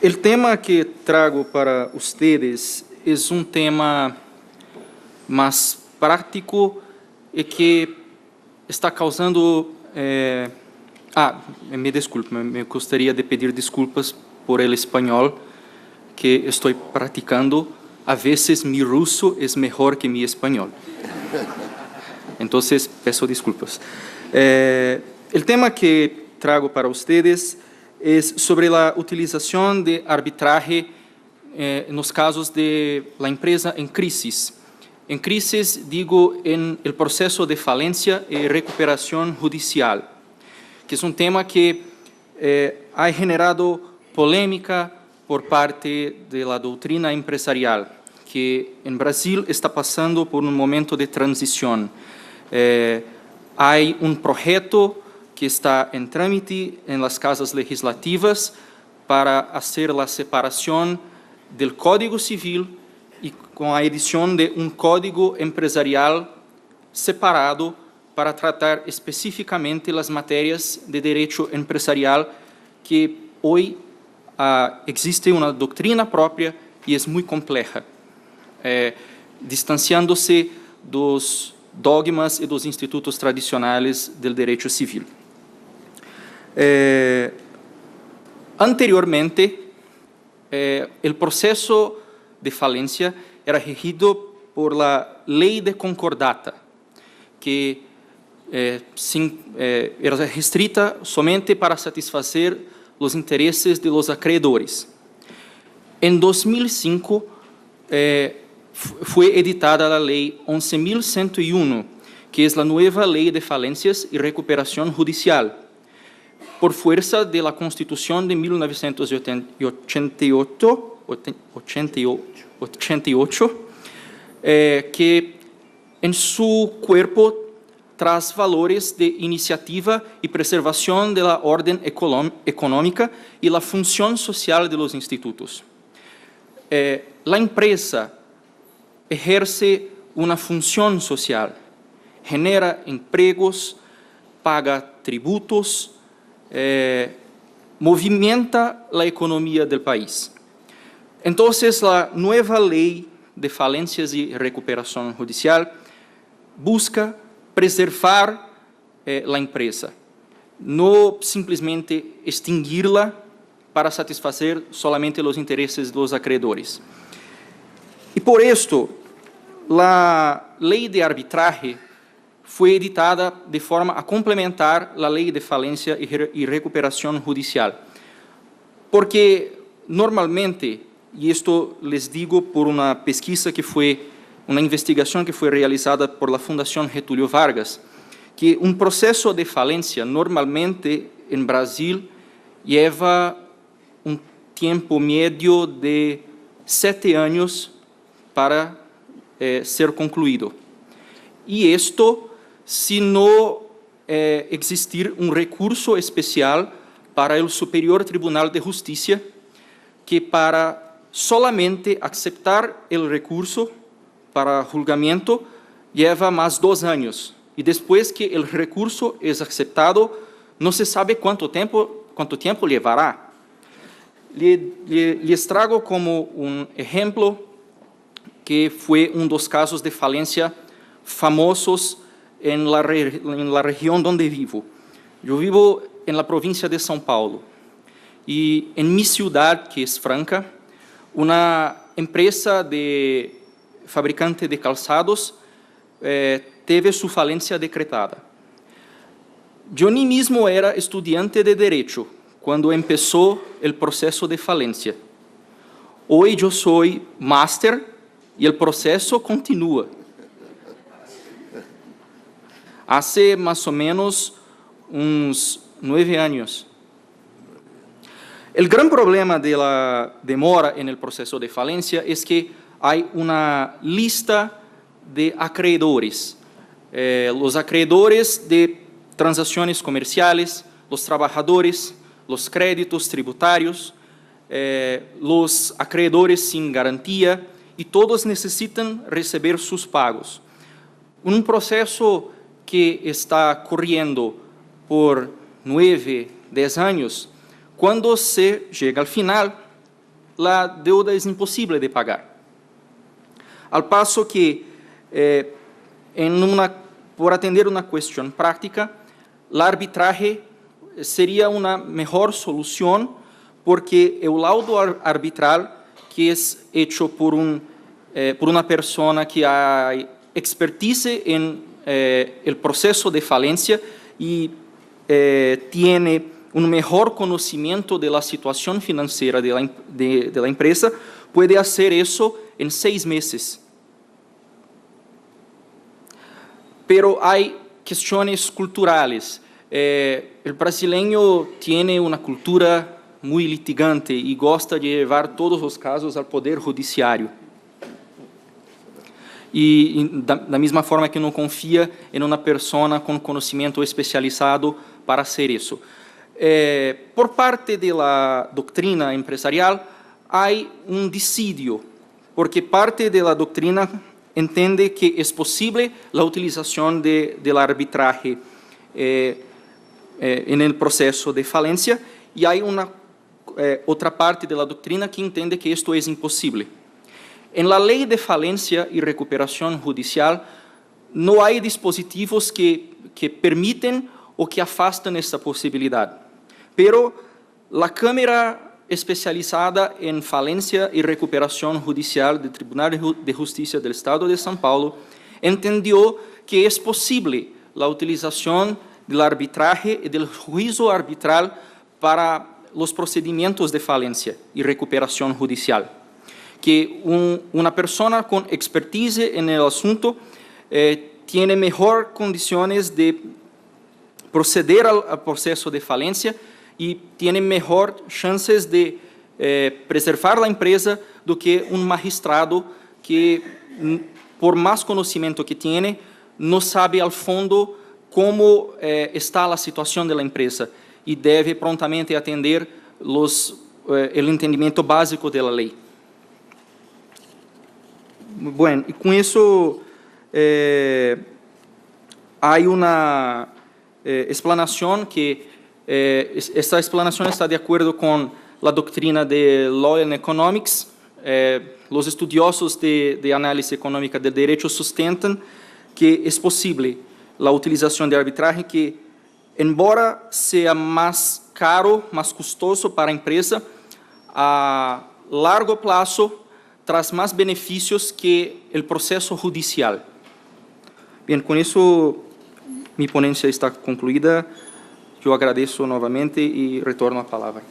El tema que trago para ustedes es un tema más práctico y que está causando... me desculpe, me gustaría de pedir disculpas por el español que estoy practicando. A veces mi ruso es mejor que mi español. Entonces, peço desculpas. El tema que trago para ustedes es sobre la utilización de arbitraje en los casos de la empresa en crisis. En crisis, digo, en el proceso de falencia y recuperación judicial, que es un tema que ha generado polémica por parte de la doctrina empresarial, que en Brasil está pasando por un momento de transición. Hay un proyecto que está en trámite en las casas legislativas para hacer la separación del Código Civil y con la edición de un Código Empresarial separado para tratar específicamente las materias de derecho empresarial que hoy existe una doctrina propia y es muy compleja, distanciándose dos dogmas y dos institutos tradicionales del derecho civil. Anteriormente, el proceso de falencia era regido por la ley de concordata, que era restrita somente para satisfacer los intereses de los acreedores. En 2005 fue editada la ley 11.101, que es la nueva ley de falencias y recuperación judicial, por fuerza de la Constitución de 1988, que en su cuerpo trae valores de iniciativa y preservación de la orden económica y la función social de los institutos. La empresa ejerce una función social, genera empleos, paga tributos, movimenta la economía del país. Entonces, la nueva ley de falencias y recuperación judicial busca preservar la empresa, no simplesmente extinguirla para satisfacer solamente los intereses de los acreedores. Y por esto, la ley de arbitraje fue editada de forma a complementar la ley de falencia y recuperación judicial. Porque normalmente, y esto les digo por una pesquisa que fue, una investigación que fue realizada por la Fundación Getúlio Vargas, que un proceso de falencia normalmente en Brasil lleva un tiempo medio de 7 años para ser concluido. Y esto si no existir un recurso especial para el Superior Tribunal de Justicia, que para solamente aceptar el recurso para juzgamiento lleva más 2 años. Y después que el recurso es aceptado, no se sabe cuánto tiempo llevará. Les traigo como un ejemplo que fue uno de los casos de falencia famosos en la región donde vivo. Yo vivo en la provincia de São Paulo. Y en mi ciudad, que es Franca, una empresa de fabricante de calzados teve su falencia decretada. Yo ni mismo era estudiante de Derecho cuando empezó el proceso de falencia. Hoy yo soy máster y el proceso continúa. Hace más o menos unos 9 años. El gran problema de la demora en el proceso de falencia es que hay una lista de acreedores. Los acreedores de transacciones comerciales, los trabajadores, los créditos tributarios, los acreedores sin garantía, y todos necesitan recibir sus pagos. Un proceso que está corriendo por 9, 10 años, cuando se llega al final, la deuda es imposible de pagar. Al paso que, por atender una cuestión práctica, el arbitraje sería una mejor solución porque el laudo arbitral, que es hecho por una persona que hay expertise en el proceso de falencia y tiene un mejor conocimiento de la situación financiera de la empresa, puede hacer eso en 6 meses. Pero hay cuestiones culturales. El brasileño tiene una cultura muy litigante y gosta de llevar todos los casos al Poder Judiciário. E da mesma forma que não confia em uma pessoa com conhecimento especializado para hacer isso. Por parte da doutrina empresarial, há dissídio, porque parte da doutrina entende que é possível a utilização do arbitraje no processo de falência, e há outra parte da doutrina que entende que isto é impossível. En la ley de falencia y recuperación judicial no hay dispositivos que permiten o que afastan esta posibilidad. Pero la Cámara especializada en falencia y recuperación judicial del Tribunal de Justicia del Estado de São Paulo entendió que es posible la utilización del arbitraje y del juicio arbitral para los procedimientos de falencia y recuperación judicial. Que una persona con expertise en el asunto tiene mejor condiciones de proceder al proceso de falencia y tiene mejor chances de preservar la empresa do que un magistrado que, por más conocimiento que tiene, no sabe al fondo cómo está la situación de la empresa y debe prontamente atender el entendimiento básico de la ley. Bueno, y con eso hay una explanación que esta explanación está de acuerdo con la doctrina de Law and Economics. Los estudiosos de análisis económica del derecho sustentan que es posible la utilización de arbitraje que, embora sea más caro, más costoso para la empresa, a largo plazo traz más beneficios que el proceso judicial. Bien, con eso mi ponencia está concluida. Yo agradezco nuevamente y retorno la palabra.